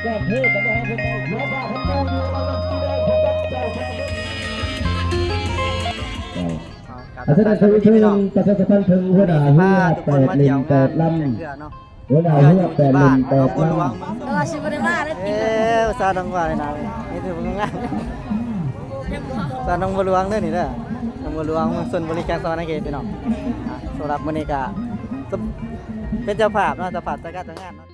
ก็เทศกับมาคนใดล้อบ้าคนเดียวอยู่เราจีได้พบกับเจ้าชายอาจารย์เคยถึงประชาสัมพันธ์ถึงหัวหน้าเรือ818 ลำหัวหน้าเรือ818 ลำเราชิบะได้มาได้ภาษาดังว่าเลยนะนี่ถือเป็นงานภาษาดังบหลวงเด้อนี่เด้อดังบหลวงเมืองชลบุรีแจ้งสวรรค์เขตพี่น้องสำหรับมื้อนี้ก็เป็นเจ้าภาพเนาะเจ้าภาพจัดการงานเนาะ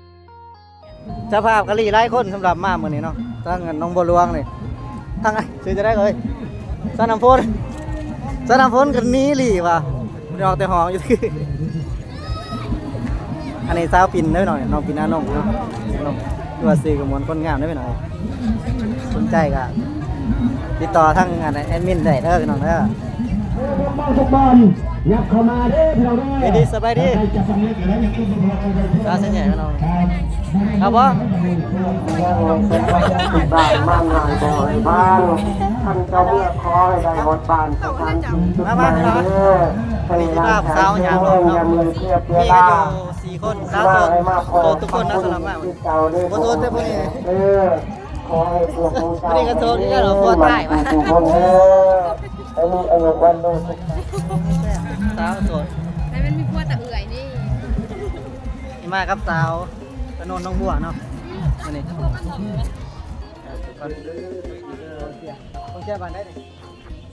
เจ้าภาพกะหรี่หลายคนสำหรับมามื้อนี้เนาะทั้งน้องบัวหลวงนี่ทั้งชื่อจะได้เลยสนามพลกันนี้หลีว่ะมันออกแต่ห้องอยู่ที่อันนี้สาวปิ่นได้หน่อยน้องปิ่นน้องเนาะน้องตัวซีกับมวลคนงามได้หน่อยสนใจก็ติดต่อทั้งแอดมินได้เด้อพี่น้องเด้อทุกบอลยับเข้ามาเด้อพี่น้องเด้อดีสบายดีตาเส้นใหญ่พี่น้องครับผมเป็นบ้านมั่งงานบ่อยบ้านท่านเจ้าเมื่อคอยได้หดบ้านสถานที่จุดไหนเด้อไปร้านสาวอย่างเรามีกันอยู่4 คนสาวโสดทุกคนนะสำหรับมาโสดแต่พวกนี้ขอให้พวกผู้ชายนี่ก็โสดนี่ก็เราโคตรได้ว่ะไอ้วันดูสาวโสดแต่มันมีพวกตะเอื่อยนี่มากับสาวถนนน้องบัวเนาะนี่ต้องเชื่อบ้านได้ดิ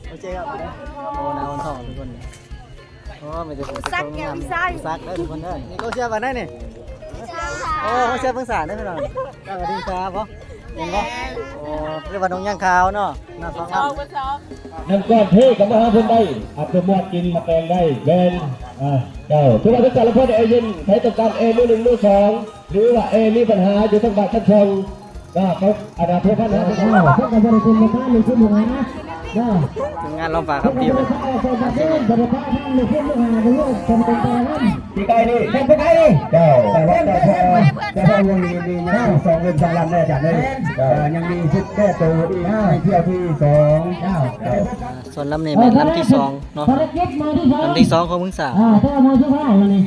ต้องเชื่อบ้านได้โอ้นาวันทองทุกคนโอ้ไม่ได้ผมซักแก้วพี่ซักได้ทุกคนได้นี่ก็เชื่อบ้านได้นี่โอ้เขาเชื่อเพิ่งสารได้ไหมล่ะได้มาดีครับพ่อยังก็โอ้เรียกว่าน้องย่างขาวเนาะน่าฟังครับนั่นก็เทศกับมาคนใดอับมวดกินมาแปลงได้เบนเจ้าทุกวันทุกการละพ่อเอยินใช้ต้องการมือ 1 มือ 2หรือว่ามีปัญหาอยู่ทั้งบ้านทั้งช่องก็เขาอาณาเทพนะพวกกันบริคุณมาหรือคุณหัวนะถึงงานลองฝากครับพี่ไปปีไก่ดิเช่นปีไก่ดิเจ้าแต่ว่าแต่พอยังมีนะ2 เงิน 2 ลำได้จากนี้ยังมีชุดแก้ตัวที่5เที่ยวที่2เจ้าส่วนลำนี้เป็นลำที่2เนาะลำที่2ของมึงสาวถ้ามาชุด5เลยนี่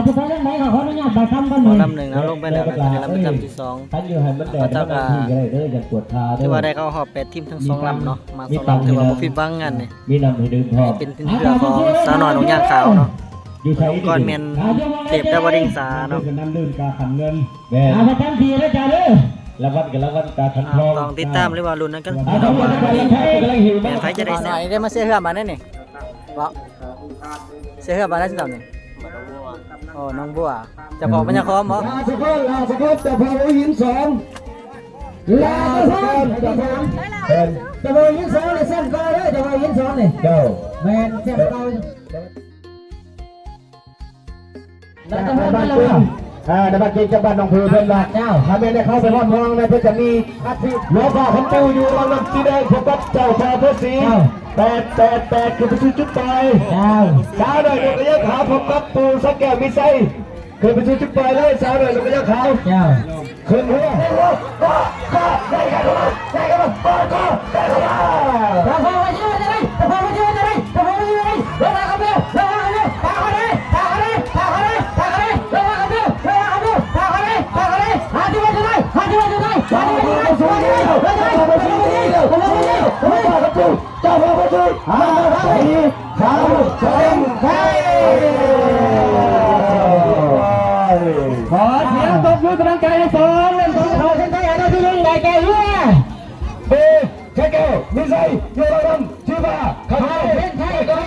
จะไปเรื่องไหนขออนุญาตไปทำกันหน่อยลำ1นะลงไปแล้วนะลำเป็นลำที่2ท่านอยู่ให้มันแดดมันที่ก็ได้จะปวดขาถือว่าได้เข้าหอบ8 ทีมทั้ง2 ลำเนาะมา2 ลำถือว่าบ่ผิดหวังงานนี่มีนำให้ดื่มพอเป็นเรือของสาวน้อยน้องย่างขาวเนาะก่อนเมนเทพดาวดิ่งสาเนาะน้ำดื่มกาขันเงินประจำทีนะจ๊ะเด้อละวันกับละวันกาขันทองต้องติดตามหรือว่าลุ้นนั้นกันแม่ไฟจะได้หน่อยได้มาเสียเหือมาได้นี่บ่เสียเหือมาได้สิตอนนี้โอ้น้องบัวจะพอปัญญาคอมเหรอลาสกุลจะพอหิน2ลาสกุลจะพอหิน2เลยเส้นก้อยเลยจะพอหิน2นี่เจ้าแมนเส้นก้อยแล้วจะบ้านปืนในบ้านจริงจะบ้านน้องผือเป็นบ้านเจ้าถ้าไม่ได้เข้าไปห้องห้องนะเพื่อจะมีอาทิตย์ล้อบ้าของตู้อยู่เรานำสีแดงพบกับเจ้าชายเพื่อสี888คือไปซื้อจุดไปสาวหน่อยลูกกระยะขาวพบกับปูสักแก้วมีไส้คือไปซื้อจุดไปเลยสาวหน่อยลูกกระยะขาวขึ้นหัวก็ได้กันหรอได้กันหรอก็ได้กันหรอพอมาเยอะเลยพอมาเยอะเลยพอมาเยอะเลยเร็วกันเร็วเร็วกันเร็วตากันเลยตากันเลยตากันเลยตากันเลยเร็วกันเร็วเร็วกันเร็วตากันเลยตากันเลยหาที่ว่าจะได้หาที่ว่าจะได้หาที่ว่าจะได้หาที่ว่าจะได้หาที่ว่าจะได้หาที่ว่าจะได้เจ้าพ่อพระจุลหาที่เขาเชิญใครขอเสียงตบมือกำลังใจให้สองเล่นของเขาเส้นใจอะไรที่ยิ่งใหญ่แก่เยื่อเบเชเกลมิไซโยรดมชิบะคาร์เส้นไทยก่อ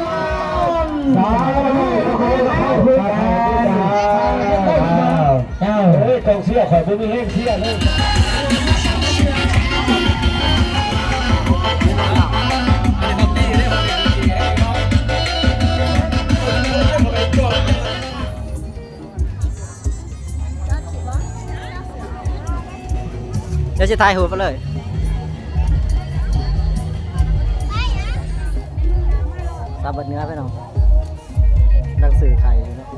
นสาวเจ้าเฮ้ยกองเชียร์ข่อยไม่มีเล่นเชียร์เลยเดี๋ยวจะทายหูไปเลยตาบัดเนื้อไปน้องหนังสือไทยนะ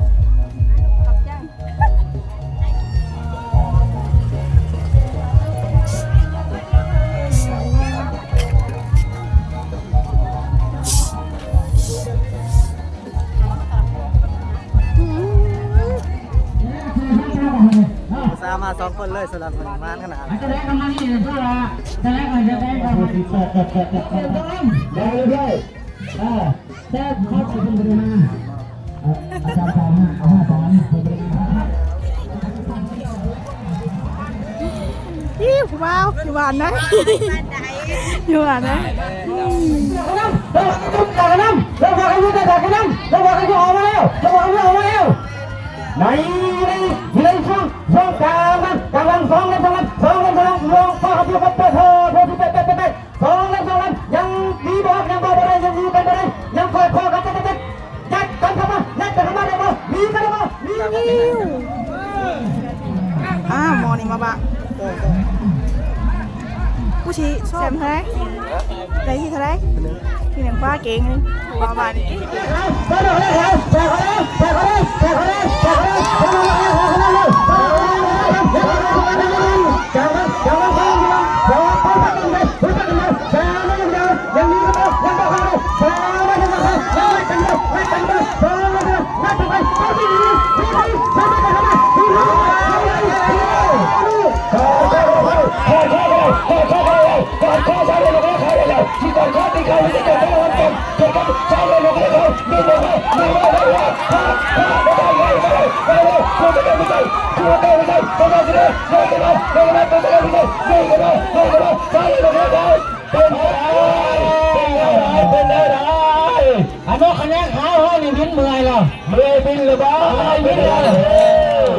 สาว ามา2คนเลยสำหรับมันมานขนาด แสดงกำลังนี่เพื่อแสดงอะไรแสดงความดีได้เลยแต่เขาจะเป็นบริมาอาจารย์สอนเอา5 2เป็นบริมา พี่ผู้บ่าวอยู่บ้านนะอยู่บ้านนะ ไหนเลยช่องกลางมันกำลัง2 เล่ม2 เล่ม2 เล่ม2 เล่มพ่อเขาพูดกับโทษไป2 เล่ม 2 เล่มยังดีบอกยังบอกอะไรยังดีกันอะไรยังคอยพ่อกันจัดกันเข้ามายัดกันเข้ามาได้บ่มีกันได้บ่มี หมอนี่มาบ้างผู้ชี้แซมเท่าไรได้ที่เท่าไรที่หนังป้าเก่งป้าบ้านนี่ อันนั้นคะแนนขาวห้อนี่บินเมื่อยแล้วเมื่อยบินเลยบ้าบินเลย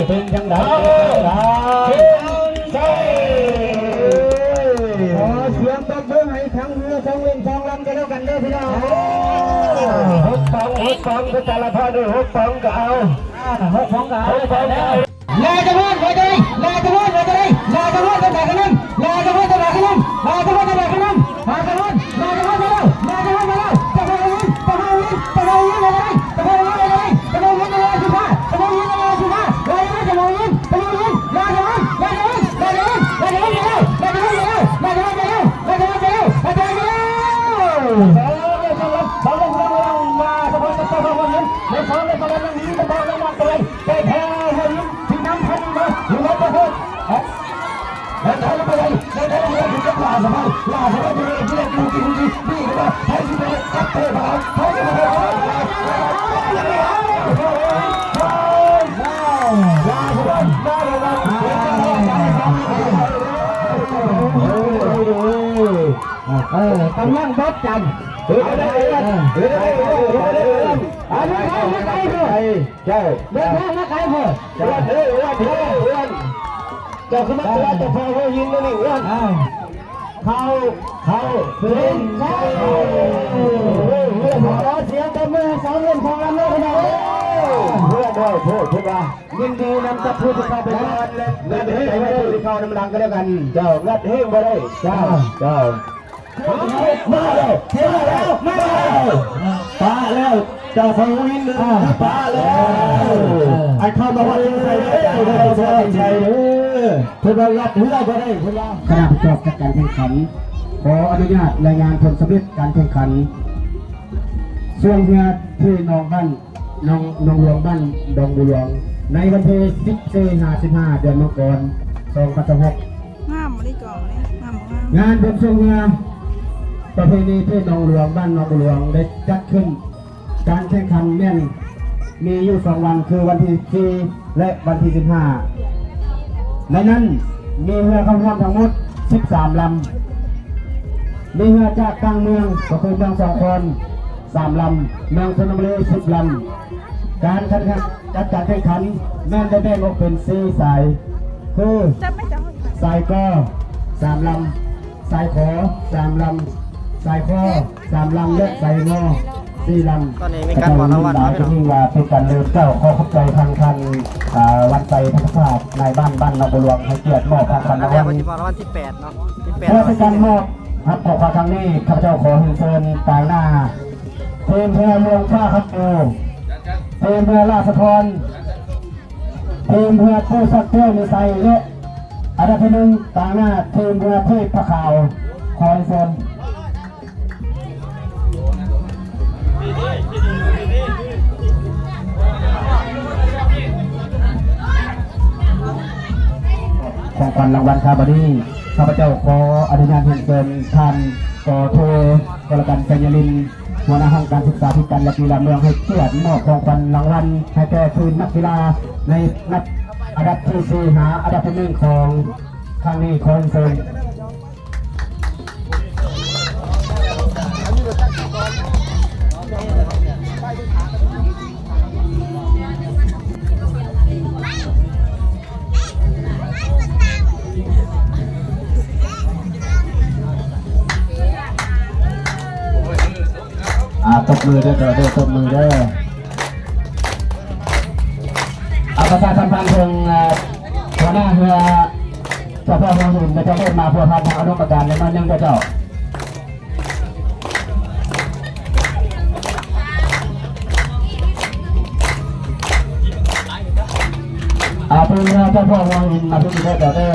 เป็นจังไดใช่ขอเสียงตบมือให้ทั้งเรือทั้งเล่น2 ลำกันแล้วกันเด้อพี่น้อง6 2ก็แต่ละพ่อด้วย6 2ก็เอา6 2ก็เอาลาจะพูดไว้ใจลาจะพูดไว้ใจลาจะพูดจะแตกกันนั่นลาจะพูดจะแตกกันนั่นลาจะพูดจะแตกกันนั่นลาจะพูดมาแล้วจะพูดมาแล้วจะพูดเลยสุภาจะพูดเลยสุภาลาจะพูดลาจะพูดลาจะพูดกำลังบดจันอันนี้เขาไม่ไกลเพื่อใช่เดินทางมาไกลเพื่อเพื่อนจะขึ้นมาตัวจะพอเขายิงนั่นเองเพื่อนเขาเป็นใช่ขอเสียงตบมือ2 เล่ม 2 ลำเลยนะเพื่อนด้วยพูดว่ายินดีนำกับผู้ที่เข้าไปงานและงัดเฮ้งไปผู้ที่เข้านำรังกันแล้วกันเจ้างัดเฮ้งไปเลยเจ้ามาแล้วป้าแล้วเจ้าฟังวินป้าแล้วไอ้ข้าวมาวันนี้ใส่ใส่เพื่อรับเพื่อก็ได้เพื่อคณะผู้จัดการแข่งขันขออนุญาตรายงานผลสำเร็จการแข่งขันส่วนเรือที่น้องบ้านน้องหลวงบ้านดงบุหลวงในวันที่14-15 เดือนมกราคม 2016 ห้ามมาได้ก่อนเลยห้าม งานบุญส่งเรือประเพณีที่หนองหลวงบ้านหนองบัวหลวงได้จัดขึ้นการแข่งขันแม่นมีอยู่2 วันคือวันที่4และวันที่15ในนั้นมีเรือเข้าร่วมทั้งหมด13 ลำมีเรือจากกลางเมืองก็คือเมือง2 คน3 ลำเมืองชลบุรี10 ลำการจัดการแข่งขันแม่นได้แบ่งออกเป็น4 สายคือสายก็3 ลำสายขอ3 ลำสายคอ3 ลำและสายงอ4 ลำ ตอนนี้มีการบอกรางวัลนะพี่น้อง ที่ว่าเป็นการเลือกเจ้าขอขอบใจทางวันใจทักษะในบ้านหนองบัวหลวงให้เกียรติมอบของขวัญ อัน ราง นี้ วัล ปัจจุบันวันที่8เนาะที่8 เพื่อเป็นการมอบครับขอความทางนี้ข้าพเจ้าขอเชิญต่างหน้าเทียมเพื่อเมืองข้าครับเทียมเพื่อราชพรเทียมเพื่อผู้สักเที่ยวมีไซและอันดับที่ 1ต่างหน้าเทียมเพื่อเทพพระขาวขอเชิญ ขวัญรางวัลคาบารีข้าพเจ้าขออนุญาตเชิญท่านกโทกรกันกัญญลินหัวหน้าห้องการศึกษาธิการและกีฬาเมืองให้เกียรติมอบของขวัญรางวัลให้แก่ทีมนักกีฬาในนัดอันดับที่4หาอันดับที่1ของทางนี้คอนเซิร์นตบมือด้วยตบมือด้วยประชาสัมพันธ์ถึงหัวหน้าเรือเจ้าพ่อหัวหินจะได้มาพัวพันทางอนุกรรมการในมันยังเจ้าเป็นเรือเจ้าพ่อหัวหินมาทุกทีได้ต่อได้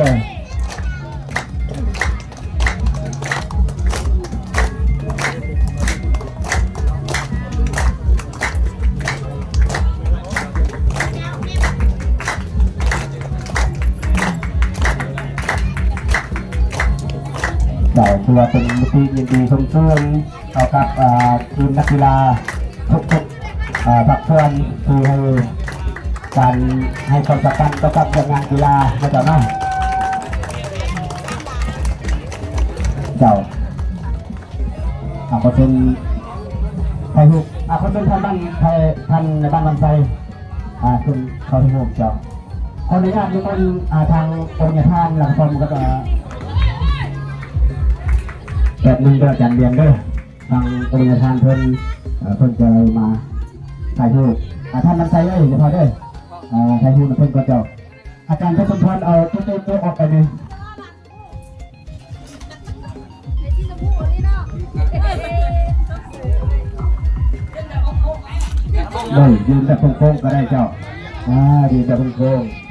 ถือว่าเป็นที่ยินดีชมเชยเอากับทีมนักกีฬาทุกภาคส่วนที่ให้การให้ความสำคัญกับเรื่องงานกีฬามาจากนั้นเขาเป็นไทยหุบเขาเป็นท่านบ้านไทยท่านในบ้านลำไส้คุณเขาที่หุบเจ้าขออนุญาตทุกคนทางองค์ยท่านหลังฟอมก็จะแบบนึงก็จันเรียนด้วยทางปริญญาทานเพิ่นจะมาถ่ายรูปท่านนำใจได้เดี๋ยวพอได้ถ่ายรูปเพิ่นก็จะอาจารย์ทุกคนเอาตัวออกไปเลยยืนแบบโค้งๆก็ได้เจ้ายืนแบบโค้งๆ